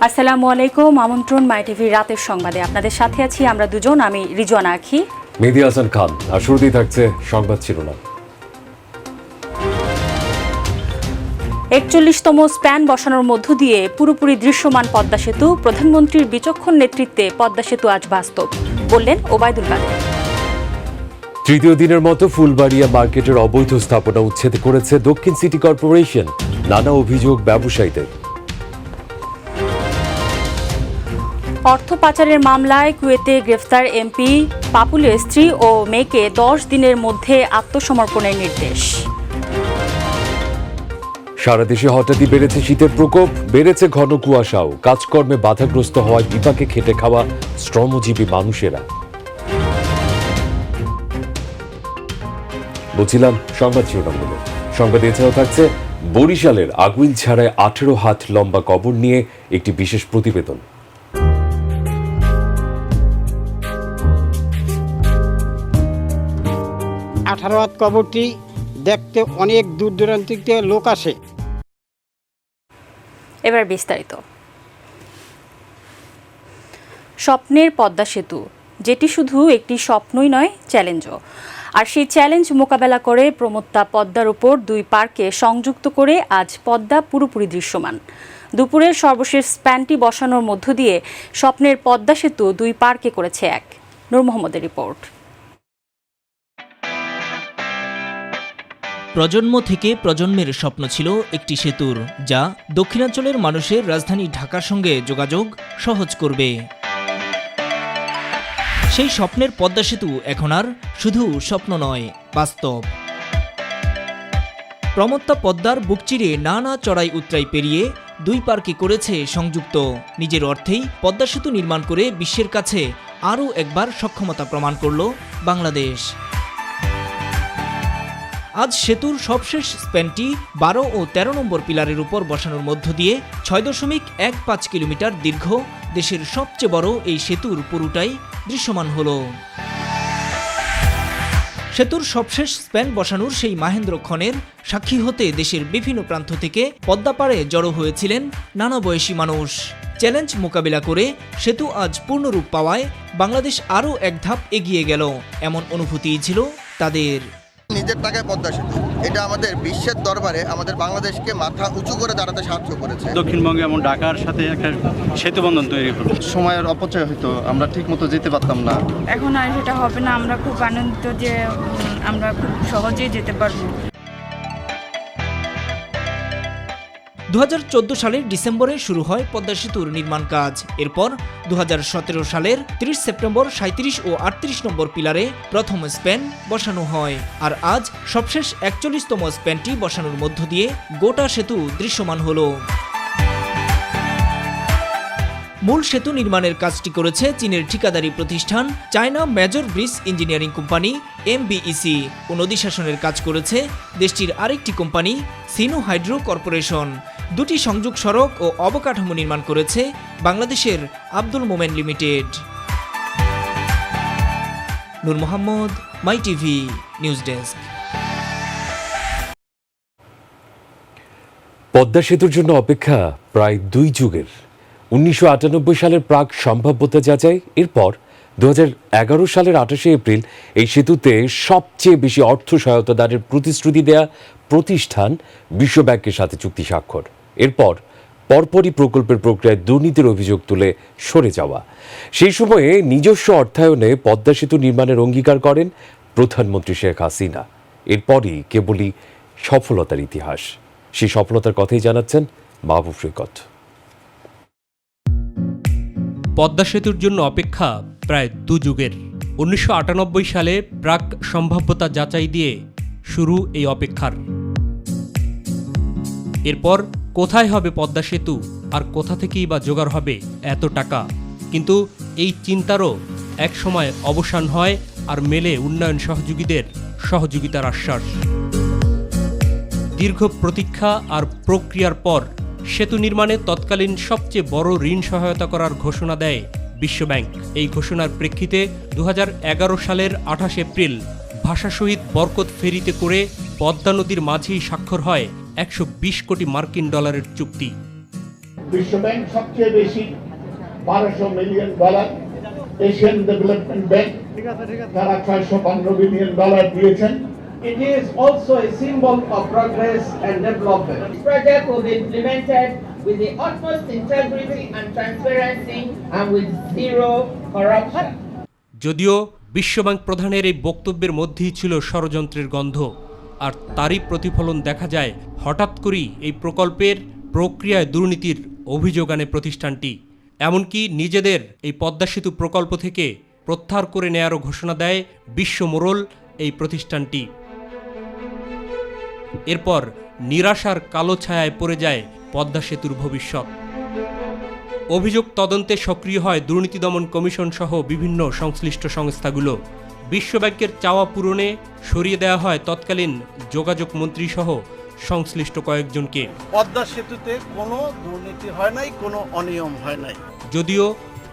আসসালামু আলাইকুম। আমন্ত্রণ মাই টিভির রাতের সংবাদে আপনাদের সাথে আছি আমরা দুজন। আমি রিজওয়ানা আখি, মেহেদী হাসান খান। আর শুরুতেই থাকছে সংবাদ শিরোনাম। ৪১তম স্প্যান বসানোর মধ্য দিয়ে পুরোপুরি দৃশ্যমান পদ্মা সেতু। প্রধানমন্ত্রীর বিচক্ষণ নেতৃত্বে পদ্মা সেতু আজ বাস্তব, বললেন ওবায়দুল কাদের। তৃতীয় দিনের মতো ফুলবাড়িয়া মার্কেটের অবৈধ স্থাপনা উচ্ছেদ করেছে দক্ষিণ সিটি কর্পোরেশন। নানা অভিযোগ ব্যবসায়ীদের। অর্থ পাচারের মামলায় কুয়েতে গ্রেফতার এমপি পাপুলের স্ত্রী ও মেয়েকে ১০ দিনের মধ্যে আত্মসমর্পণের নির্দেশ। সারা দেশে হঠাৎই বেড়েছে শীতের প্রকোপ, বেড়েছে ঘন কুয়াশাও। কাজকর্মে বাধাগ্রস্ত হওয়ায় বিপাকে খেটে খাওয়া শ্রমজীবী মানুষেরা। বলছিলাম সংবাদ শিরোনামগুলো। সংবাদ এছাড়াও থাকছে বরিশালের আগুইল ছাড়ায় ১৮ হাত লম্বা কবর নিয়ে একটি বিশেষ প্রতিবেদন। ১৮ হাত কবরটি দেখতে অনেক দূর দূরান্ত থেকে লোক আসে। এবার বিস্তারিত। স্বপ্নের পদ্মা সেতু, যেটি শুধু একটি স্বপ্নই নয়, চ্যালেঞ্জও। আর সেই চ্যালেঞ্জ মোকাবেলা করে প্রমত্তা পদ্মার উপর দুই পার্কে সংযুক্ত করে আজ পদ্মা পুরোপুরি দৃশ্যমান। দুপুরের সর্বশেষ স্প্যানটি বসানোর মধ্য দিয়ে স্বপ্নের পদ্মা সেতু দুই পার্কে করেছে এক। নূর মোহাম্মদের রিপোর্ট। প্রজন্ম থেকে প্রজন্মের স্বপ্ন ছিল একটি সেতুর, যা দক্ষিণাঞ্চলের মানুষের রাজধানী ঢাকার সঙ্গে যোগাযোগ সহজ করবে। সেই স্বপ্নের পদ্মা সেতু এখন আর শুধু স্বপ্ন নয়, বাস্তব। প্রমত্তা পদ্মার বুক চিরে নানা চড়াই উতরাই পেরিয়ে দুই পার্কে করেছে সংযুক্ত। নিজের অর্থেই পদ্মা সেতু নির্মাণ করে বিশ্বের কাছে আরও একবার সক্ষমতা প্রমাণ করল বাংলাদেশ। আজ সেতুর সবশেষ স্প্যানটি ১২ ও ১৩ নম্বর পিলারের উপর বসানোর মধ্য দিয়ে ৬.১৫ কিলোমিটার দীর্ঘ দেশের সবচেয়ে বড় এই সেতুর পুরোটাই দৃশ্যমান হল। সেতুর সবশেষ স্প্যান বসানোর সেই মাহেন্দ্রক্ষণের সাক্ষী হতে দেশের বিভিন্ন প্রান্ত থেকে পদ্মা পাড়ে জড়ো হয়েছিলেন নানা বয়সী মানুষ। চ্যালেঞ্জ মোকাবিলা করে সেতু আজ পূর্ণরূপ পাওয়ায় বাংলাদেশ আরও এক ধাপ এগিয়ে গেল, এমন অনুভূতিই ছিল তাদের। নিজের টাকায় পদ্মা সেতু, এটা আমাদের বিশ্বের দরবারে আমাদের বাংলাদেশকে মাথা উঁচু করে দাঁড়াতে সাহায্য করেছে। দক্ষিণবঙ্গে এবং ঢাকার সাথে একটা সেতু বন্ধন তৈরি করবে। সময়ের অপচয় হতো, আমরা ঠিক মতো যেতে পারতাম না। এখন আর সেটা হবে না। আমরা খুব আনন্দিত যে আমরা খুব সহজেই যেতে পারবো। ২০১৪ সালের ডিসেম্বরে শুরু হয় পদ্মা সেতুর নির্মাণ কাজ। এরপর ২০১৭ সালের ৩০ সেপ্টেম্বর ৩৭ ও ৩৮ নম্বর পিলারে প্রথম স্প্যান বসানো হয়। আর আজ সবশেষ ৪১তম স্প্যানটি বসানোর মধ্য দিয়ে গোটা সেতু দৃশ্যমান হল। মূল সেতু নির্মাণের কাজটি করেছে চীনের ঠিকাদারি প্রতিষ্ঠান China major bridge engineering company MBEC ও নদী শাসনের কাজ করেছে দেশটির আরেকটি কোম্পানি সিনো হাইড্রো কর্পোরেশন। দুটি সংযোগ সড়ক ও অবকাঠামো নির্মাণ করেছে বাংলাদেশের আব্দুল মোমেন লিমিটেড। নূর মোহাম্মদ, মাই টিভি, নিউজ ডেস্ক। পদ্মা সেতুর জন্য অপেক্ষা প্রায় ২ যুগের। ১৯৯৮ সালের প্রাক সম্ভাব্যতা যাচাই, এরপর ২০১১ সালের ২৮শে এপ্রিল এই সেতুতে সবচেয়ে বেশি অর্থ সহায়তা দানের প্রতিশ্রুতি দেয়া প্রতিষ্ঠান বিশ্বব্যাংকের সাথে চুক্তি স্বাক্ষর। এরপর পরপরই প্রকল্পের প্রক্রিয়ায় দুর্নীতির অভিযোগ তুলে সরে যাওয়া। সেই সময়ে নিজস্ব অর্থায়নে পদ্মা সেতু নির্মাণের অঙ্গীকার করেন প্রধানমন্ত্রী শেখ হাসিনা। এরপরই কেবলই সফলতার ইতিহাস। সেই সফলতার কথাই জানাচ্ছেন মাহবুব সৈকত। পদ্মা সেতুর জন্য অপেক্ষা প্রায় ২ যুগের। ১৯৯৮ সালে প্রাক সম্ভাব্যতা যাচাই দিয়ে শুরু এই অপেক্ষার। এরপর কোথায় হবে পদ্মা সেতু আর কোথা থেকেই বা জোগাড় হবে এত টাকা। কিন্তু এই চিন্তারও এক সময় অবসান হয় আর মেলে উন্নয়ন সহযোগীদের সহযোগিতার আশ্বাস। দীর্ঘ প্রতীক্ষা আর প্রক্রিয়ার পর সেতু নির্মাণে তৎকালীন সবচেয়ে বড় ঋণ সহায়তা করার ঘোষণা দেয় বিশ্বব্যাংক। এই ঘোষণার প্রেক্ষিতে ২০১১ সালের ২৮ এপ্রিল ভাষা শহীদ বরকত ফেরিতে করে পদ্মা নদীর মাঝেই স্বাক্ষর হয় $120 কোটি চুক্তি। বিশ্বব্যাংক সবচেয়ে বেশি $1200 মিলিয়ন, এশিয়ান ডেভেলপমেন্ট ব্যাংক তারা $615 বিলিয়ন দিয়েছেন। It is also a symbol of progress and development. This project will be implemented with the utmost integrity and transparency and with zero corruption. যদিও বিশ্বব্যাংক প্রধানের এই বক্তব্যের মধ্যেই ছিল ষড়যন্ত্রের গন্ধ, আর তারই প্রতিফলন দেখা যায় হঠাৎ করেই এই প্রকল্পের প্রক্রিয়ায় দুর্নীতির অভিযোগ আনে প্রতিষ্ঠানটি। এমনকি নিজেদের এই পদ্মা সেতু প্রকল্প থেকে প্রত্যাহার করে নেয়ারও ঘোষণা দেয় বিশ্ব মোড়ল এই প্রতিষ্ঠানটি। এরপর নিরাশার কালো ছায়ায় পড়ে যায় পদ্মা সেতুর ভবিষ্যৎ। অভিযোগ তদন্তে সক্রিয় হয় দুর্নীতি দমন কমিশন সহ বিভিন্ন সংশ্লিষ্ট সংস্থাগুলো। বিশ্বব্যাংকের চাওয়া পূরণে সরিয়ে দেওয়া হয় তৎকালীন যোগাযোগ মন্ত্রী সহ সংশ্লিষ্ট কয়েকজনকে। পদ্মা সেতুতে কোনো দুর্নীতি হয় নাই, কোনো অনিয়ম হয় নাই। যদিও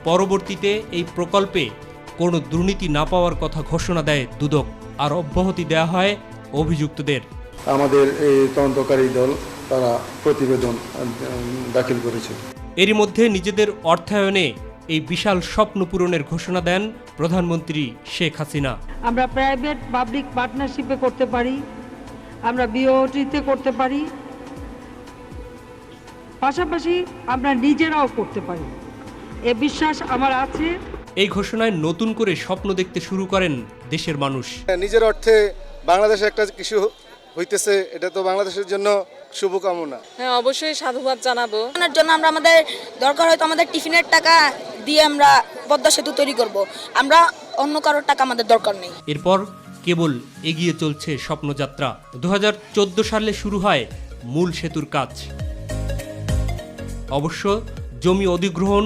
পরবর্তীতে এই প্রকল্পে কোনো দুর্নীতি না পাওয়ার কথা ঘোষণা দেয় দুদক, আর অব্যাহতি দেওয়া হয় অভিযুক্তদের। আমাদের এই তদন্তকারী দল তারা প্রতিবেদন দাখিল করেছে। এরই মধ্যে নিজেদের অর্থায়নে এই বিশাল স্বপ্ন পূরণের ঘোষণা দেন প্রধানমন্ত্রী শেখ হাসিনা। আমরা প্রাইভেট পাবলিক পার্টনারশিপে করতে পারি, আমরা বিওটিতে করতে পারি, পাশাপাশি আমরা নিজেরাও করতে পারি, এ বিশ্বাস আমার আছে। এই ঘোষণায় নতুন করে স্বপ্ন দেখতে শুরু করেন দেশের মানুষ। নিজের অর্থে বাংলাদেশে একটা কিছু হইতেছে, এটা তো বাংলাদেশের জন্য শুভকামনা। হ্যাঁ, অবশ্যই সাধুবাদ জানাবো। এর জন্য আমাদের দরকার হয়তো আমাদের টিফিনের টাকা দিয়ে আমরা পদ্মা সেতু তৈরি করব, আমরা অন্য কারোর টাকা আমাদের দরকার নেই। এরপর কেবল এগিয়ে চলছে স্বপ্নযাত্রা। 2014 সালে শুরু হয় মূল সেতুর কাজ। অবশ্য জমি অধিগ্রহণ,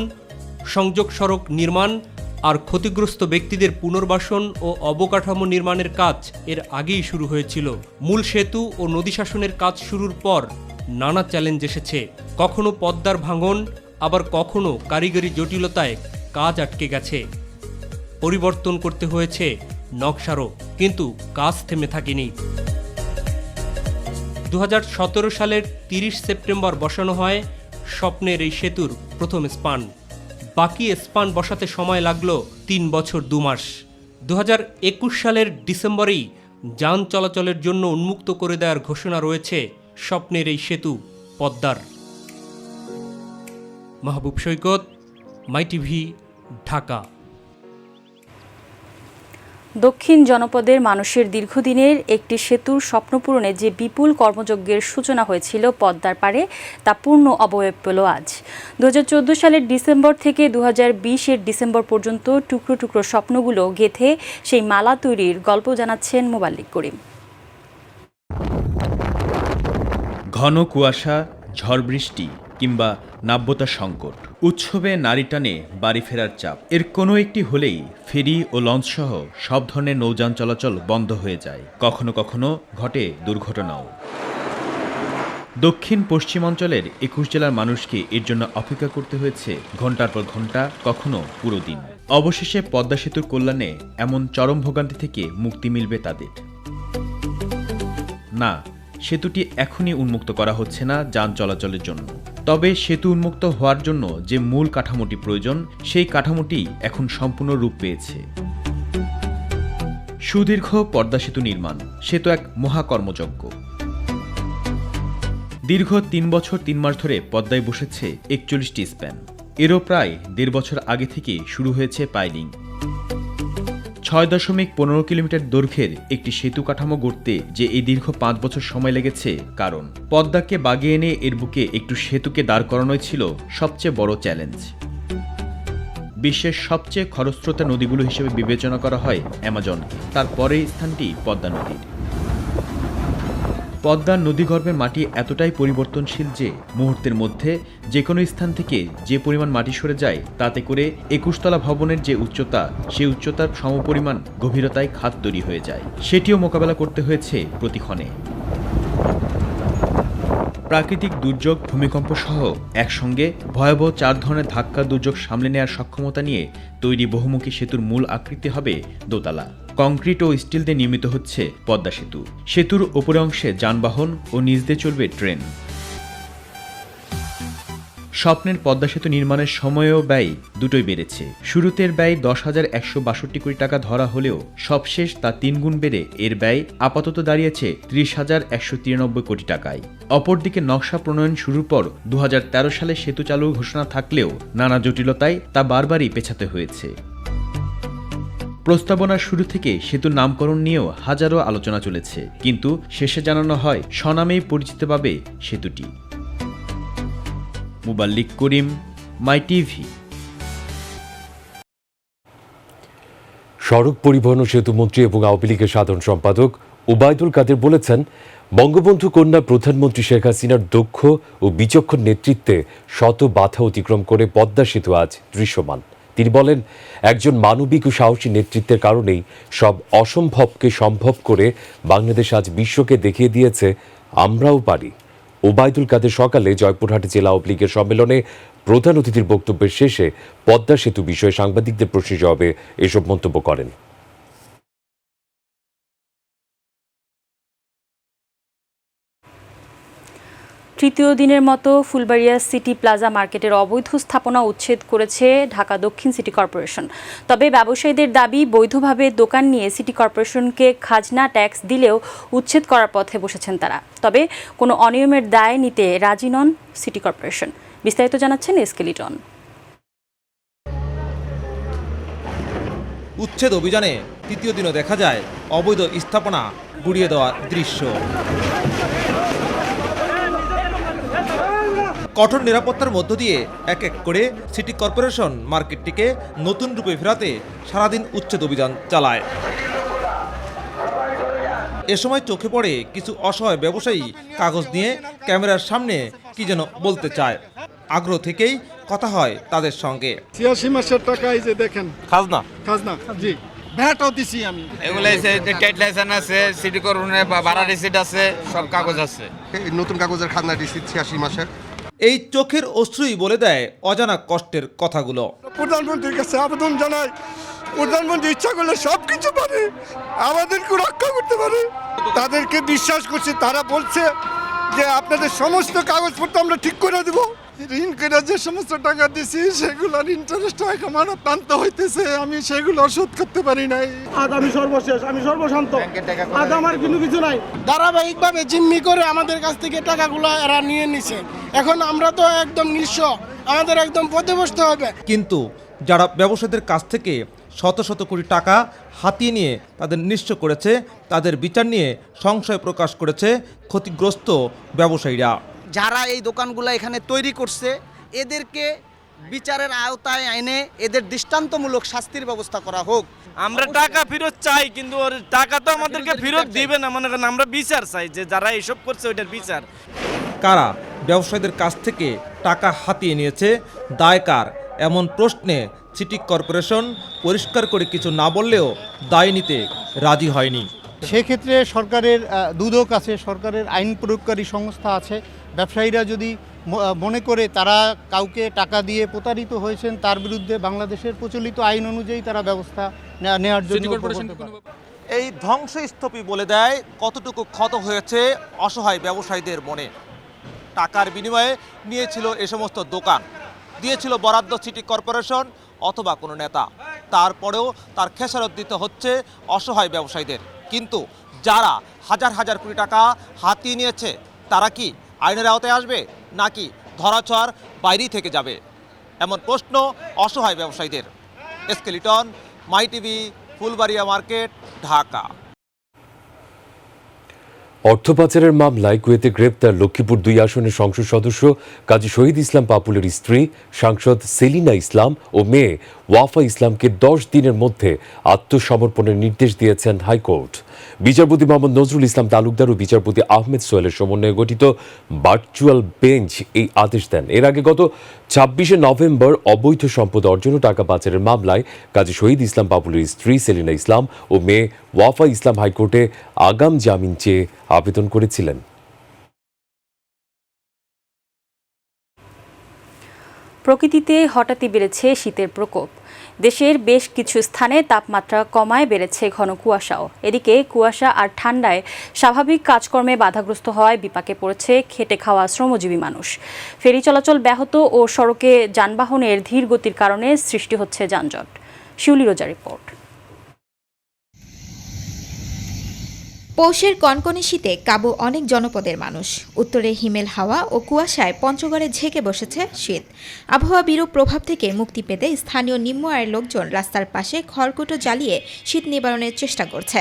সংযোগ সড়ক নির্মাণ আর ক্ষতিগ্রস্ত ব্যক্তিদের পুনর্বাসন ও অবকাঠামো নির্মাণের কাজ এর আগেই শুরু হয়েছিল। মূল সেতু ও নদী শাসনের কাজ শুরুর পর নানা চ্যালেঞ্জ এসেছে। কখনো পদ্মার ভাঙন, আবার কখনো কারিগরি জটিলতায় কাজ আটকে গেছে। পরিবর্তন করতে হয়েছে নকশারও, কিন্তু কাজ থেমে থাকেনি। 2017 সালের 30 সেপ্টেম্বর বসানো হয় স্বপ্নের এই সেতুর প্রথম স্পান। বাকি স্পান বসাতে সময় লাগলো 3 বছর 2 মাস। 2021 সালের ডিসেম্বরেই যান চলাচলের জন্য উন্মুক্ত করে দেওয়ার ঘোষণা রয়েছে স্বপ্নের এই সেতু পদ্মার। মাহবুব সৈকত, মাই টিভি, ঢাকা। দক্ষিণ জনপদের মানুষের দীর্ঘদিনের একটি সেতুর স্বপ্ন পূরণে যে বিপুল কর্মযজ্ঞের সূচনা হয়েছিল পদ্মার পাড়ে, তা পূর্ণ অবয়ব পেল আজ। 2014 সালের ডিসেম্বর থেকে 2020-এর ডিসেম্বর পর্যন্ত টুকরো টুকরো স্বপ্নগুলো গেঁথে সেই মালা তৈরির গল্প জানাচ্ছেন মোবাল্লিক করিম। ঘন কুয়াশা, ঝড় বৃষ্টি কিংবা নাব্যতা সংকট, উৎসবে নারী টানে বাড়ি ফেরার চাপ, এর কোনো একটি হলেই ফেরি ও লঞ্চ সহ সব ধরনের নৌযান চলাচল বন্ধ হয়ে যায়। কখনো কখনো ঘটে দুর্ঘটনাও। দক্ষিণ পশ্চিমাঞ্চলের 21 জেলার মানুষকে এর জন্য অপেক্ষা করতে হয়েছে ঘন্টার পর ঘন্টা, কখনো পুরো দিন। অবশেষে পদ্মা সেতুর কল্যাণে এমন চরম ভোগান্তি থেকে মুক্তি মিলবে তাদের। না, সেতুটি এখনই উন্মুক্ত করা হচ্ছে না যান চলাচলের জন্য। তবে সেতু উন্মুক্ত হওয়ার জন্য যে মূল কাঠামোটি প্রয়োজন, সেই কাঠামোটি এখন সম্পূর্ণ রূপ পেয়েছে। সুদীর্ঘ পদ্মা সেতু নির্মাণ, সে তো এক মহাকর্মযজ্ঞ। দীর্ঘ 3 বছর 3 মাস ধরে পদ্মায় বসেছে 41টি স্প্যান। এরও প্রায় 1.5 বছর আগে থেকে শুরু হয়েছে পাইলিং। 6.15 কিলোমিটার দৈর্ঘ্যের একটি সেতু কাঠামো গড়তে যে এই দীর্ঘ 5 বছর সময় লেগেছে, কারণ পদ্মাকে বাগিয়ে এনে এর বুকে একটু সেতুকে দাঁড় করানোই ছিল সবচেয়ে বড় চ্যালেঞ্জ। বিশ্বের সবচেয়ে খরস্রোতা নদীগুলো হিসেবে বিবেচনা করা হয় অ্যামাজনকে, তারপরে স্থানটি পদ্মা নদীর। পদ্মার নদীগর্ভের মাটি এতটাই পরিবর্তনশীল যে মুহূর্তের মধ্যে যে কোনো স্থান থেকে যে পরিমাণ মাটি সরে যায়, তাতে করে 21 তলা ভবনের যে উচ্চতা, সেই উচ্চতার সমপরিমাণ গভীরতায় খাত তৈরি হয়ে যায়। সেটিও মোকাবেলা করতে হয়েছে প্রতিক্ষণে। প্রাকৃতিক দুর্যোগ, ভূমিকম্প সহ একসঙ্গে ভয়াবহ 4 ধরনের ধাক্কা দুর্যোগ সামলে নেওয়ার সক্ষমতা নিয়ে তৈরি বহুমুখী সেতুর মূল আকৃতি হবে দোতলা। কংক্রিট ও স্টিল দিয়ে নির্মিত হচ্ছে পদ্মা সেতু। সেতুর উপরে অংশে যানবাহন ও নিচ দিয়ে চলবে ট্রেন। স্বপ্নের পদ্মা সেতু নির্মাণের সময়ও ব্যয় দুটোই বেড়েছে। শুরুতের ব্যয় 10,162 কোটি টাকা ধরা হলেও সবশেষ তা 3 গুণ বেড়ে এর ব্যয় আপাতত দাঁড়িয়েছে 30,193 কোটি টাকায়। অপরদিকে নকশা প্রণয়ন শুরুর পর 2013 সালে সেতু চালুর ঘোষণা থাকলেও নানা জটিলতায় তা বারবারই পেছাতে হয়েছে। প্রস্তাবনার শুরু থেকে সেতুর নামকরণ নিয়েও হাজারো আলোচনা চলেছে, কিন্তু শেষে জানানো হয় স্বনামেই পরিচিত পাবে সেতুটি। মুবাল্লিক করিম, মাই টিভি। সড়ক পরিবহন ও সেতুমন্ত্রী এবং আওয়ামী লীগের সাধারণ সম্পাদক ওবায়দুল কাদের বলেছেন, বঙ্গবন্ধু কন্যা প্রধানমন্ত্রী শেখ হাসিনার দক্ষ ও বিচক্ষণ নেতৃত্বে শত বাধা অতিক্রম করে পদ্মা সেতু আজ দৃশ্যমান। তিনি বলেন, একজন মানবিক ও সাহসী নেতৃত্বের কারণেই সব অসম্ভবকে সম্ভব করে বাংলাদেশ আজ বিশ্বকে দেখিয়ে দিয়েছে আমরাও পারি। ওবায়দুল কাদের সকালে জয়পুরহাট জেলা আওয়ামী লীগের সম্মেলনে প্রধান অতিথির বক্তব্যের শেষে পদ্মা সেতু বিষয়ে সাংবাদিকদের প্রশ্নের জবাবে এসব মন্তব্য করেন। তৃতীয় দিনের মতো ফুলবাড়িয়া সিটি প্লাজা মার্কেটের অবৈধ স্থাপনা উচ্ছেদ করেছে ঢাকা দক্ষিণ সিটি কর্পোরেশন। তবে ব্যবসায়ীদের দাবি, বৈধভাবে দোকান নিয়ে সিটি কর্পোরেশনকে খাজনা ট্যাক্স দিলেও উচ্ছেদ করার পথে বসেছেন তারা। তবে কোনো অনিয়মের দায় নিতে রাজি নন সিটি কর্পোরেশন। বিস্তারিত জানাচ্ছেন এসকে লিটন। উচ্ছেদ অভিযানে তৃতীয় দিনও দেখা যায় অবৈধ স্থাপনা গুড়িয়ে দেওয়ার দৃশ্য। কঠোর নিরাপত্তার মধ্য দিয়ে এক এক করে সিটি কর্পোরেশন মার্কেটটিকে নতুন রূপে ফেরাতে সারাদিন উচ্ছেদ অভিযান চালায়। এ সময় চোখে পড়ে কিছু অসহায় ব্যবসায়ী কাগজ নিয়ে ক্যামেরার সামনে কি যেন বলতে চায়। আগ্রহ থেকেই কথা হয় তাদের সঙ্গে। 86 মাসের টাকা এই যে দেখেন, খাজনা জি ভ্যাটও দিছি আমি। এগুলো ট্রেড লাইসেন্স আছে, সিটি কর্পোরেশনের ভাড়া রিসিট আছে, সব কাগজ আছে। নতুন কাগজের খাজনা রিসিট 86 মাসের। এই চোখের অশ্রুই বলে দেয় অজানা কষ্টের কথাগুলো। প্রধানমন্ত্রীর কাছে আবেদন জানাই, প্রধানমন্ত্রী ইচ্ছা করলে সবকিছু পারে, আমাদেরকে রক্ষা করতে পারে। তাদেরকে বিশ্বাস করছি, তারা বলছে যে আপনাদের সমস্ত কাগজপত্র আমরা ঠিক করে দেব। ঋণ করে যে সমস্ত টাকা দিছি সেগুলোর ইন্টারেস্ট আমার টানতে হইতেছে, আমি সেগুলো শোধ করতে পারি নাই। আজ আমি সর্বশেষ, আমি সর্বশান্ত, আজ আমার কিছু নাই। ধারাবাহিকভাবে জিম্মি করে আমাদের কাছ থেকে টাকাগুলো এরা নিয়ে নিছে। এখন আমরা তো একদম নিঃস্ব, আমাদের একদম পথে বসতে হবে। কিন্তু যারা ব্যবসায়ীদের কাছ থেকে শত শত কোটি টাকা হাতিয়ে নিয়ে তাদের নিঃস্ব করেছে, তাদের বিচার নিয়ে সংশয় প্রকাশ করেছে ক্ষতিগ্রস্ত ব্যবসায়ীরা। যারা এই দোকানগুলো এখানে তৈরি করছে এদেরকে বিচারের আওতায় এনে এদের দৃষ্টান্তমূলক শাস্তির ব্যবস্থা করা হোক। আমরা টাকা ফেরত চাই, কিন্তু ওর টাকা তো আমাদেরকে ফেরত দিবে না। মনে করেন আমরা বিচার চাই, যে যারা এইসব করছে ওইটার বিচার। কারা ব্যবসায়ীদের কাছ থেকে টাকা হাতিয়ে নিয়েছে, দায় কার? এমন প্রশ্নে সিটি কর্পোরেশন পরিষ্কার করে কিছু না বললেও দায় নিতে রাজি হয়নি। সেক্ষেত্রে সরকারের দুদক আছে, সরকারের আইন প্রয়োগকারী সংস্থা আছে। ব্যবসায়ীরা যদি মনে করে তারা কাউকে টাকা দিয়ে প্রতারিত হয়েছেন, তার বিরুদ্ধে বাংলাদেশের প্রচলিত আইন অনুযায়ী তারা ব্যবস্থা নেওয়ার জন্য। এই ধ্বংসস্তূপই বলে দেয় কতটুকু ক্ষত হয়েছে অসহায় ব্যবসায়ীদের মনে। টাকার বিনিময়ে নিয়েছিল এ সমস্ত দোকান, দিয়েছিল বরাদ্দ সিটি কর্পোরেশন অথবা কোনো নেতা। তারপরেও তার খেসারত দিতে হচ্ছে অসহায় ব্যবসায়ীদের। কিন্তু যারা হাজার হাজার কোটি টাকা হাতিয়ে নিয়েছে তারা কি আইনের আওতায় আসবে, নাকি ধরাছোঁয়ার বাইরেই থেকে যাবে? এমন প্রশ্ন অসহায় ব্যবসায়ীদের। এসকে লিটন, মাই টিভি, ফুলবাড়িয়া মার্কেট, ঢাকা। অর্থ পাচারের মামলায় কুয়েতে গ্রেপ্তার লক্ষ্মীপুর 2 আসনের সংসদ সদস্য কাজী শহীদ ইসলাম পাপুলের স্ত্রী সাংসদ সেলিনা ইসলাম ও মেয়ে ওয়াফা ইসলামকে 10 দিনের মধ্যে আত্মসমর্পণের নির্দেশ দিয়েছেন হাইকোর্ট। বিচারপতি মোহাম্মদ নজরুল ইসলাম তালুকদার ও বিচারপতি আহমেদ সোহেলের সমন্বয়ে গঠিত ভার্চুয়াল বেঞ্চ এই আদেশ দেন। এর আগে গত 26শে নভেম্বর অবৈধ সম্পদ অর্জন ও টাকা পাচারের মামলায় কাজী শহীদ ইসলাম পাপুলের স্ত্রী সেলিনা ইসলাম ও মেয়ে ওয়াফা ইসলাম হাইকোর্টে আগাম জামিন চেয়ে আবেদন করেছিলেন। প্রকৃতিতে হঠাৎই বেড়েছে শীতের প্রকোপ। দেশের বেশ কিছু স্থানে তাপমাত্রা কমায় বেড়েছে ঘন কুয়াশাও। এদিকে কুয়াশা আর ঠান্ডায় স্বাভাবিক কাজকর্মে বাধাগ্রস্ত হওয়ায় বিপাকে পড়েছে খেটে খাওয়া শ্রমজীবী মানুষ। ফেরি চলাচল ব্যাহত ও সড়কে যানবাহনের ধীর গতির কারণে সৃষ্টি হচ্ছে যানজট। শিউলি রোজা রিপোর্ট। পৌষের কনকনে শীতে কাবু অনেক জনপদের মানুষ। উত্তরে হিমেল হাওয়া ও কুয়াশায় পঞ্চগড়ে ঝেঁকে বসেছে শীত। আবহাওয়া বিরূপ প্রভাব থেকে মুক্তি পেতে স্থানীয় নিম্ন আয়ের লোকজন রাস্তার পাশে খড়কুটো জ্বালিয়ে শীত নিবারণের চেষ্টা করছে।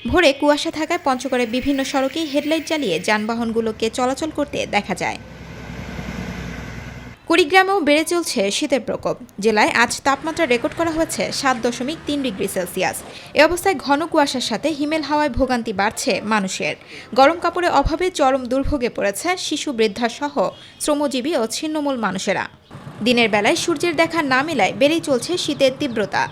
ভোরে কুয়াশা থাকায় পঞ্চগড়ের বিভিন্ন সড়কেই হেডলাইট জ্বালিয়ে যানবাহনগুলোকে চলাচল করতে দেখা যায়। কুড়িগ্রামেও বেড়ে চলছে শীতের প্রকোপ। জেলায় আজ তাপমাত্রা রেকর্ড করা হয়েছে 7.3 ডিগ্রি সেলসিয়াস। এ অবস্থায় ঘন কুয়াশার সাথে হিমেল হাওয়ায় ভোগান্তি বাড়ছে মানুষের। গরম কাপড়ের অভাবে চরম দুর্ভোগে পড়েছে শিশু, বৃদ্ধা সহ শ্রমজীবী ও ছিন্নমূল মানুষেরা। দিনের বেলায় সূর্যের দেখা না মেলায় বেড়েই চলছে শীতের তীব্রতা।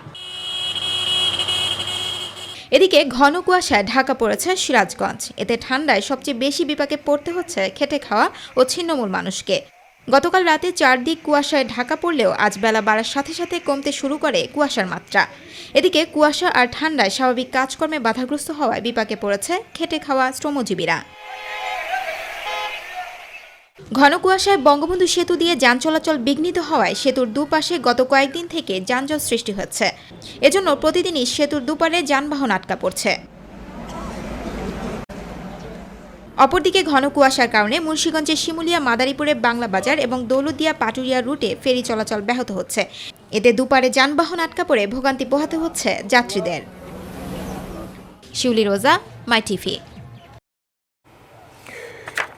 এদিকে ঘন কুয়াশায় ঢাকা পড়েছে সিরাজগঞ্জ। এতে ঠান্ডায় সবচেয়ে বেশি বিপাকে পড়তে হচ্ছে খেটে খাওয়া ও ছিন্নমূল মানুষকে। গতকাল রাতে চারদিক কুয়াশায় ঢাকা পড়লেও আজ বেলা বাড়ার সাথে সাথে কমতে শুরু করে কুয়াশার মাত্রা। এদিকে কুয়াশা আর ঠান্ডায় স্বাভাবিক কাজকর্মে বাধাগ্রস্ত হওয়ায় বিপাকে পড়েছে খেটে খাওয়া শ্রমজীবীরা। ঘন কুয়াশায় বঙ্গবন্ধু সেতু দিয়ে যান চলাচল বিঘ্নিত হওয়ায় সেতুর দুপাশে গত কয়েকদিন থেকে যানজট সৃষ্টি হচ্ছে। এজন্য প্রতিদিনই সেতুর দুপারে যানবাহন আটকা পড়ছে। অপরদিকে ঘন কুয়াশার কারণে মুন্সিগঞ্জের শিমুলিয়া, মাদারীপুরে বাংলা বাজার এবং দৌলতদিয়া পাটুরিয়া রুটে ফেরি চলাচল ব্যাহত হচ্ছে। এতে দুপারে যানবাহন আটকা পড়ে ভোগান্তি পোহাতে হচ্ছে যাত্রীদের। শিউলি রোজা, মাই টিভি।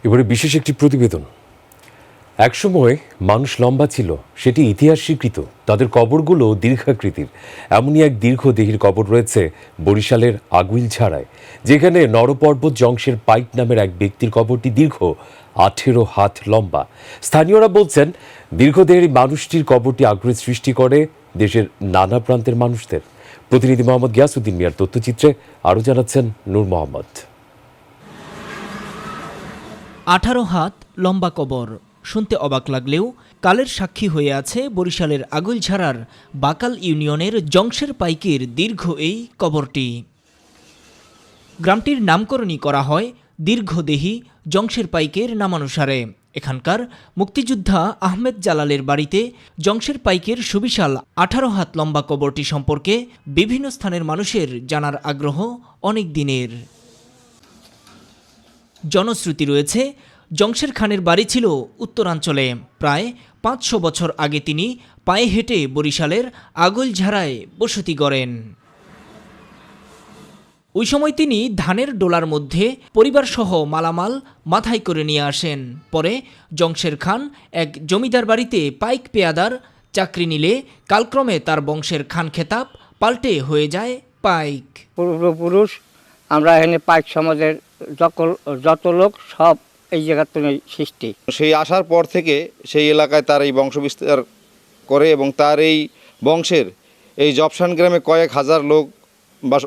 এবারে বিশেষ একটি প্রতিবেদন। একসময় মানুষ লম্বা ছিল, সেটি ইতিহাস স্বীকৃত। তাদের কবরগুলো দীর্ঘাকৃতির। এমনই এক দীর্ঘদেহীর কবর রয়েছে বরিশালের আগুইলঝাড়ায়, যেখানে নরপর্বত জংশের পাইক নামের এক ব্যক্তির কবরটি দীর্ঘ 18 হাত লম্বা। স্থানীয়রা বলছেন, দীর্ঘদেহী মানুষটির কবরটি আগ্রহ সৃষ্টি করে দেশের নানা প্রান্তের মানুষদের। প্রতিনিধি মোহাম্মদ গিয়াসউদ্দিন মিয়ার তথ্যচিত্রে আরও জানাচ্ছেন নূর মোহাম্মদ। 18 হাত লম্বা কবর শুনতে অবাক লাগলেও কালের সাক্ষী হয়ে আছে বরিশালের আগুইলঝাড়ার বাকাল ইউনিয়নের জংশের পাইকের দীর্ঘ এই কবরটি। গ্রামটির নামকরণই করা হয় দীর্ঘদেহী জংশের পাইকের নামানুসারে। এখানকার মুক্তিযোদ্ধা আহমেদ জালালের বাড়িতে জংশের পাইকের সুবিশাল 18 হাত লম্বা কবরটি সম্পর্কে বিভিন্ন স্থানের মানুষের জানার আগ্রহ অনেক দিনের। জনশ্রুতি রয়েছে, জংশের খানের বাড়ি ছিল উত্তরাঞ্চলে। প্রায় 500 বছর আগে তিনি পায়ে হেঁটে বরিশালের আগুইলঝাড়ায় বসতি গড়েন। ওই সময় তিনি ধানের ডোলার মধ্যে পরিবারসহ মালামাল মাথায় করে নিয়ে আসেন। পরে জংশের খান এক জমিদার বাড়িতে পাইক পেয়াদার চাকরি নিলে কালক্রমে তার বংশের খান খেতাব পাল্টে হয়ে যায় পাইক। পূর্বপুরুষ আমরা এখানে পাইক সমাজের যত লোক সব এই জায়গার তো সৃষ্টি। সেই আসার পর থেকে সেই এলাকায় তার এই বংশ বিস্তার করে এবং তার এই বংশের এই জবসান গ্রামে কয়েক হাজার লোক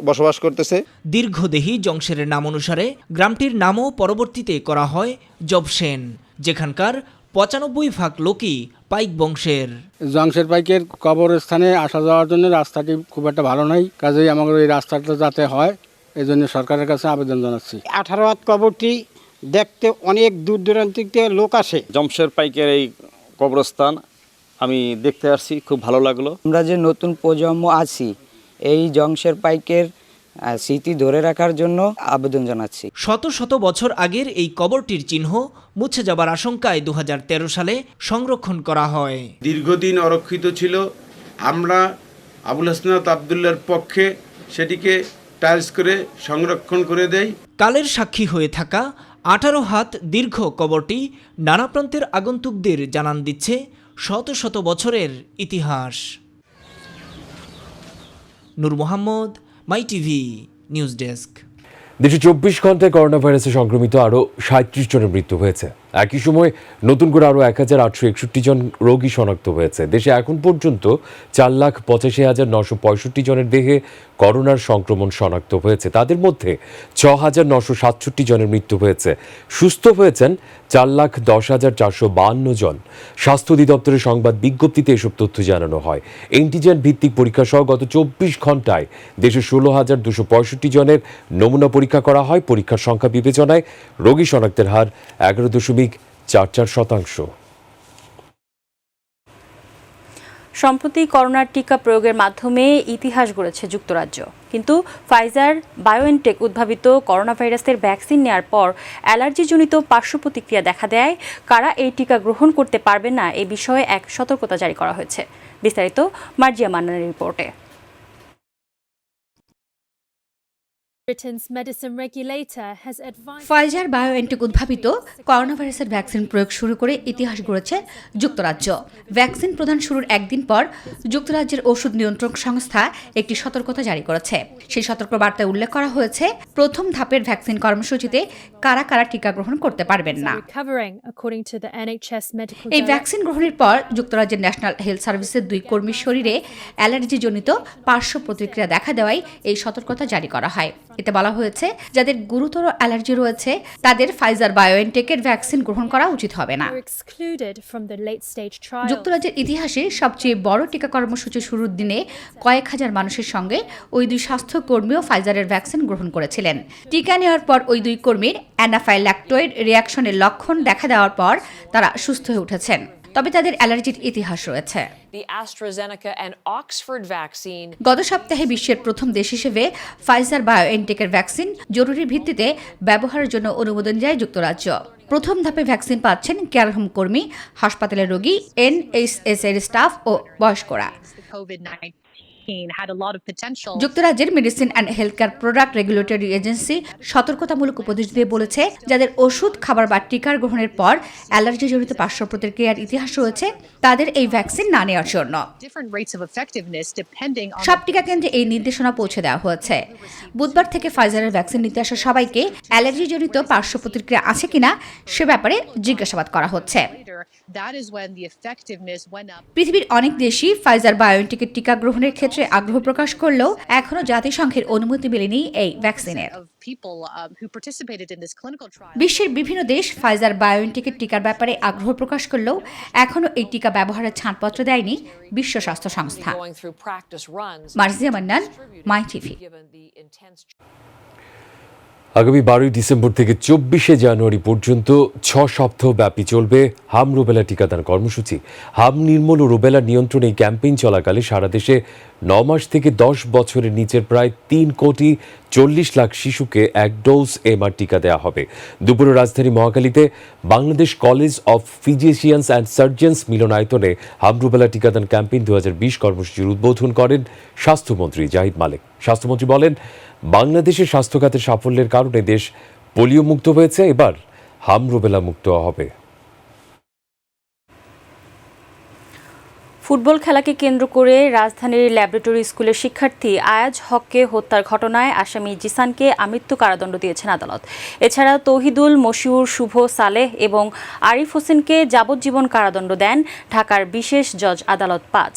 বসবাস করতেছে। দীর্ঘদেহী জংশের নাম অনুসারে গ্রামটির নামও পরবর্তীতে করা হয় জবসেন, যেখানকার 95% লোকই পাইক বংশের। জংশের পাইকের কবরস্থানে আসা যাওয়ার জন্য রাস্তাটি খুব একটা ভালো নয়, কাজেই আমাদের এই রাস্তাটা যাতে হয় এই জন্য সরকারের কাছে আবেদন জানাচ্ছি। 18 হাত কবরটি দেখতে অনেক দূর দূরান্ত থেকে লোক আসে। জংশের পাইকের এই কবরস্থান আমি দেখতে আসছি, খুব ভালো লাগলো। আমরা যে নতুন প্রজন্ম আছি এই জংশের পাইকের স্মৃতি ধরে রাখার জন্য আবেদন জানাচ্ছি। শত শত বছর আগের এই কবরটির চিহ্ন মুছে যাবার আশঙ্কায় 2013 সালে সংরক্ষণ করা হয়। দীর্ঘদিন অরক্ষিত ছিল। আমরা আবুল হাসনাত আবদুল্লার পক্ষে সেটিকে টাইলস করে সংরক্ষণ করে দেই। কালের সাক্ষী হয়ে থাকা 18 হাত দীর্ঘ কবরটি নানা প্রান্তের আগন্তুকদের জানান দিচ্ছে শত শত বছরের ইতিহাস। নূর মোহাম্মদ, মাই টিভি নিউজ ডেস্ক। দেশে 24 ঘন্টায় করোনা ভাইরাসে সংক্রমিত আরও 37 জনের মৃত্যু হয়েছে। একই সময় নতুন করে আরও 1,861 জন রোগী শনাক্ত হয়েছে। দেশে এখন পর্যন্ত 4,85,965 জনের দেহে করোনার সংক্রমণ শনাক্ত হয়েছে। তাদের মধ্যে 6,967 জনের মৃত্যু হয়েছে। সুস্থ হয়েছেন 4,10,452 জন। স্বাস্থ্য অধিদপ্তরের সংবাদ বিজ্ঞপ্তিতে এসব তথ্য জানানো হয়। অ্যান্টিজেন ভিত্তিক পরীক্ষা সহ গত 24 ঘন্টায় দেশে 16,265 জনের নমুনা পরীক্ষা করা হয়। পরীক্ষার সংখ্যা বিবেচনায় রোগী শনাক্তের হার 11.44%। সম্প্রতি করোনার টিকা প্রয়োগের মাধ্যমে ইতিহাস গড়েছে যুক্তরাজ্য। কিন্তু ফাইজার বায়োএনটেক উদ্ভাবিত করোনা ভাইরাসের ভ্যাকসিন নেওয়ার পর অ্যালার্জিজনিত পার্শ্ব প্রতিক্রিয়া দেখা দেয়। কারা এই টিকা গ্রহণ করতে পারবে না এ বিষয়ে এক সতর্কতা জারি করা হয়েছে। বিস্তারিত মার্জিয়া মান্নানের রিপোর্টে। ফাইজার বায়োএনটেক উদ্ভাবিত করোনা ভাইরাসের ভ্যাকসিন প্রয়োগ শুরু করে ইতিহাস গড়েছে যুক্তরাজ্য। ভ্যাকসিন প্রদান শুরুর একদিন পর যুক্তরাজ্যের ওষুধ নিয়ন্ত্রক সংস্থা একটি সতর্কতা জারি করেছে। সেই সতর্ক বার্তায় উল্লেখ করা হয়েছে, প্রথম ধাপের ভ্যাকসিন কর্মসূচিতে কারা কারা টিকা গ্রহণ করতে পারবেন না। এই ভ্যাকসিন গ্রহণের পর যুক্তরাজ্যের ন্যাশনাল হেলথ সার্ভিসের 2 কর্মীর শরীরে অ্যালার্জিজনিত পার্শ্ব প্রতিক্রিয়া দেখা দেওয়ায় এই সতর্কতা জারি করা হয়। এতে বলা হয়েছে, যাদের গুরুতর অ্যালার্জি রয়েছে তাদের ফাইজার বায়োএনটেকের ভ্যাকসিন গ্রহণ করা উচিত হবে না। যুক্তরাজ্যের ইতিহাসে সবচেয়ে বড় টিকা কর্মসূচি শুরুর দিনে কয়েক হাজার মানুষের সঙ্গে ওই 2 স্বাস্থ্যকর্মীও ফাইজারের ভ্যাকসিন গ্রহণ করেছিলেন। টিকা নেওয়ার পর ওই 2 কর্মীর অ্যানাফাইল্যাক্টয়েড রিয়াকশনের লক্ষণ দেখা দেওয়ার পর তারা সুস্থ হয়ে উঠেছেন। তবে তাদের অ্যালার্জির ইতিহাস রয়েছে। গত সপ্তাহে বিশ্বের প্রথম দেশ হিসেবে ফাইজার বায়োএনটেকের ভ্যাকসিন জরুরি ভিত্তিতে ব্যবহারের জন্য অনুমোদন যায় যুক্তরাজ্য। প্রথম ধাপে ভ্যাকসিন পাচ্ছেন কেয়ার হোম কর্মী, হাসপাতালের রোগী, এনএইচএস এর স্টাফ ও বয়স্করা। যুক্তরাজ্যের medicine and health care product regulatory agency সতর্কতামূলক উপদেশ দিয়ে বলেছে, যাদের ওষুধ, খাবার বা টিকার গ্রহণের পর অ্যালার্জিজনিত পার্শ্ব প্রতিক্রিয়ার ইতিহাস রয়েছে তাদের এই ভ্যাকসিন না নেওয়ার জন্য। সব টিকা কেন্দ্রে এই নির্দেশনা পৌঁছে দেওয়া হয়েছে। বুধবার থেকে ফাইজারের ভ্যাকসিন নিতে আসা সবাইকে অ্যালার্জিজনিত পার্শ্ব প্রতিক্রিয়া আছে কিনা সে ব্যাপারে জিজ্ঞাসাবাদ করা হচ্ছে। পৃথিবীর অনেক দেশই ফাইজার বায়োএনটেকের টিকা গ্রহণের ক্ষেত্রে আগ্রহ প্রকাশ করলেও এখনো জাতিসংঘের অনুমতি মেলেনি এই ভ্যাকসিনের। বিশ্বের বিভিন্ন দেশ ফাইজার বায়োএনটেকের টিকার ব্যাপারে আগ্রহ প্রকাশ করলেও এখনো এই টিকা ব্যবহারের ছাড়পত্র দেয়নি বিশ্ব স্বাস্থ্য সংস্থা। মার্জিয়া মান্নান, মাই টিভি। আগামী 12 ডিসেম্বর থেকে 24 জানুয়ারি পর্যন্ত 6 সপ্তাহ ব্যাপী চলবে হাম রুবেলা টিকাদান কর্মসূচি। হাম নির্মূল ও রুবেলা নিয়ন্ত্রণে এই ক্যাম্পেইন চলাকালে সারা দেশে 9 মাস থেকে 10 বছরের নিচের প্রায় 3,40,00,000 শিশুকে 1 ডোজ এমআর টিকা দেওয়া হবে। দুপুরে রাজধানী মহাখালীতে Bangladesh college of physicians and surgeons মিলনায়তনে হাম রুবেলা টিকাদান ক্যাম্পেইন 2020 কর্মসূচির উদ্বোধন করেন স্বাস্থ্যমন্ত্রী জাহিদ মালেক। স্বাস্থ্যমন্ত্রী বলেন, বাংলাদেশের স্বাস্থ্য খাতের সাফল্যের কারণে দেশ পোলিও মুক্ত হয়েছে, এবার হাম রুবেলা মুক্ত হবে। ফুটবল খেলাকে কেন্দ্র করে রাজধানীর ল্যাবরেটরি স্কুলের শিক্ষার্থী আয়াজ হককে হত্যার ঘটনায় আসামি জিসানকে আমৃত্যু কারাদণ্ড দিয়েছেন আদালত। এছাড়া তৌহিদুল, মশিউর, শুভ, সালেহ এবং আরিফ হোসেনকে যাবজ্জীবন কারাদণ্ড দেন ঢাকার বিশেষ জজ আদালত 5।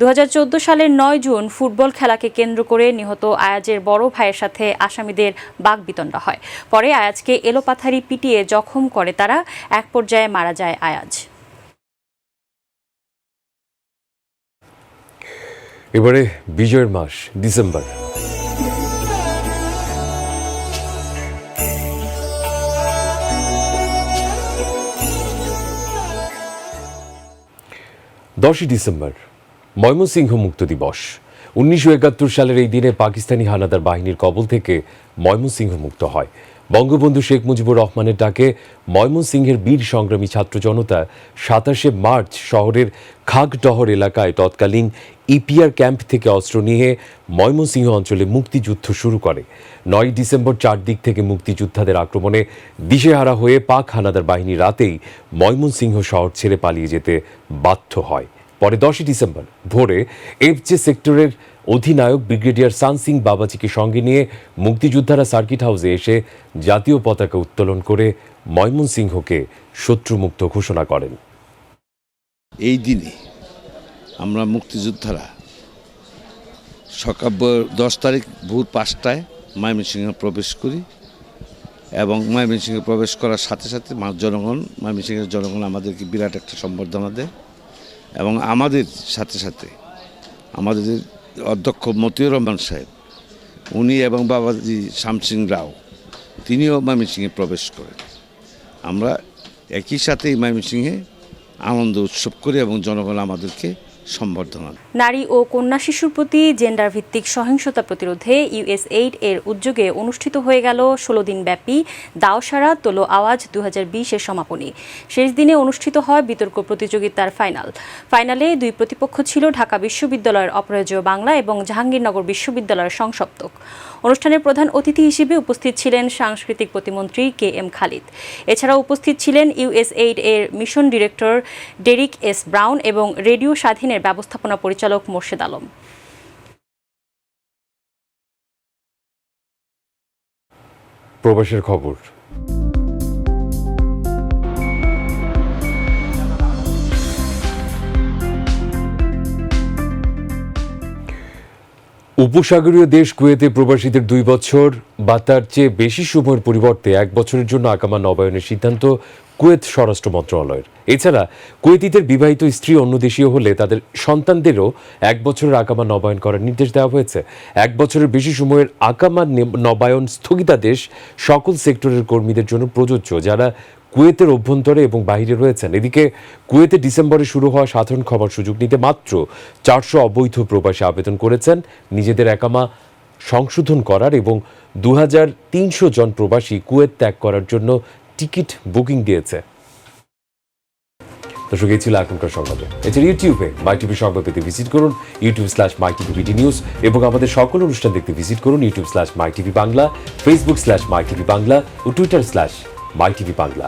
2014 সালের 9 জুন ফুটবল খেলাকে কেন্দ্র করে নিহত আয়াজের বড় ভাইয়ের সাথে আসামিদের বাকবিতণ্ডা হয়। পরে আয়াজকে এলোপাথারি পিটিয়ে জখম করে তারা। এক পর্যায়ে মারা যায় আয়াজ। এবারে বিজয়ের মাস ডিসেম্বর। ডিসেম্বর ময়মনসিংহ মুক্ত দিবস। 1971 সালের এই দিনে পাকিস্তানি হানাদার বাহিনীর কবল থেকে ময়মনসিংহ মুক্ত হয়। বঙ্গবন্ধু শেখ মুজিবুর রহমানের ডাকে ময়মনসিংহের বীর সংগ্রামী ছাত্র জনতা 27 মার্চ শহরের খাগডহর এলাকায় তৎকালীন ইপিআর ক্যাম্প থেকে অস্ত্র নিয়ে ময়মনসিংহ অঞ্চলে মুক্তিযুদ্ধ শুরু করে। 9 ডিসেম্বর চারদিক থেকে মুক্তিযোদ্ধাদের আক্রমণে দিশেহারা হয়ে পাক হানাদার বাহিনী রাতেই ময়মনসিংহ শহর ছেড়ে পালিয়ে যেতে বাধ্য হয়। পরে 10 ডিসেম্বর ভোরে এফজে সেক্টরের অধিনায়ক ব্রিগেডিয়ার সান সিং বাবাজিকে সঙ্গে নিয়ে মুক্তিযোদ্ধারা সার্কিট হাউসে এসে জাতীয় পতাকা উত্তোলন করে ময়মনসিংহকে শত্রুমুক্ত ঘোষণা করেন। এই দিনে আমরা মুক্তিযোদ্ধারা সকাল 10 তারিখ ভোর 5টায় ময়মনসিংহে প্রবেশ করি এবং ময়মনসিংহে প্রবেশ করার সাথে সাথে জনগণ, ময়মনসিংহের জনগণ আমাদেরকে বিরাট একটা সম্বর্ধনা দেয় এবং আমাদের সাথে সাথে আমাদের অধ্যক্ষ মতিউর রহমান সাহেব উনি এবং বাবাজি শামসিং রাও তিনিও ময়মনসিংহে প্রবেশ করেন। আমরা একই সাথে ময়মনসিংহে আনন্দ উৎসব করি এবং জনগণ আমাদেরকে সম্বর্ধনা। নারী ও কন্যা শিশুর প্রতি জেন্ডার ভিত্তিক সহিংসতা প্রতিরোধে USAID এর উদ্যোগে অনুষ্ঠিত হয়ে গেল 16 দিন ব্যাপী দাওসারা তোলো আওয়াজ 2020-এর সমাপনী। শেষ দিনে অনুষ্ঠিত হয় বিতর্ক প্রতিযোগিতার ফাইনালে দুই প্রতিপক্ষ ছিল ঢাকা বিশ্ববিদ্যালয়ের অপরাজেয় বাংলা এবং জাহাঙ্গীরনগর বিশ্ববিদ্যালয়ের সংসপ্তক। অনুষ্ঠানের প্রধান অতিথি হিসেবে উপস্থিত ছিলেন সাংস্কৃতিক প্রতিমন্ত্রী KM খালিদ। এছাড়াও উপস্থিত ছিলেন USAID এর mission director Derrick S brown এবং রেডিও স্বাধীনের ব্যবস্থাপনা পরিচালক মোর্শেদ আলম। প্রবাসের খবর। উপসাগরীয় দেশ কুয়েতে প্রবাসীদের 2 বছর বা তার চেয়ে বেশি সময়ের পরিবর্তে 1 বছরের জন্য আকামা নবায়নের সিদ্ধান্ত কুয়েত স্বরাষ্ট্র মন্ত্রণালয়ের। এছাড়া কুয়েতিদের বিবাহিত স্ত্রী অন্য দেশীয় হলে তাদের সন্তানদেরও 1 বছরের আকামা নবায়ন করার নির্দেশ দেওয়া হয়েছে। 1 বছরের বেশি সময়ের আকামা নবায়ন স্থগিতাদেশ সকল সেক্টরের কর্মীদের জন্য প্রযোজ্য যারা কুয়েতের অভ্যন্তরে এবং বাইরে রয়েছেন। এদিকে কুয়েতে ডিসেম্বরে শুরু হওয়া সাধারণ ক্ষমার সুযোগ নিতে মাত্র 400 অবৈধ প্রবাসী আবেদন করেছেন নিজেদের আকামা সংশোধন করার এবং 2300 জন প্রবাসী কুয়েত ত্যাগ করার জন্য টিকিট বুকিং দিয়েছে। দর্শক, এই ছিল এখনকার সংবাদে। এছাড়া ইউটিউবে মাইটিভি সংবাদ পেতে ভিজিট করুন youtube/mytvbd নিউজ এবং আমাদের সকল অনুষ্ঠান দেখতে ভিজিট করুন youtube/mytv বাংলা, facebook/mytv বাংলা ও twitter/mytv বাংলা।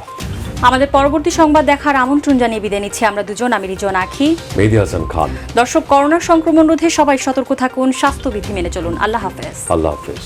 আমাদের পরবর্তী সংবাদ দেখার আমন্ত্রণ জানিয়ে বিদায় নিচ্ছি আমরা দুজন, আমি রিজন আখি, মেহেদী হাসান খান। দর্শক, করোনা সংক্রমণ রোধে সবাই সতর্ক থাকুন, স্বাস্থ্যবিধি মেনে চলুন। আল্লাহ হাফেজ। আল্লাহ হাফেজ।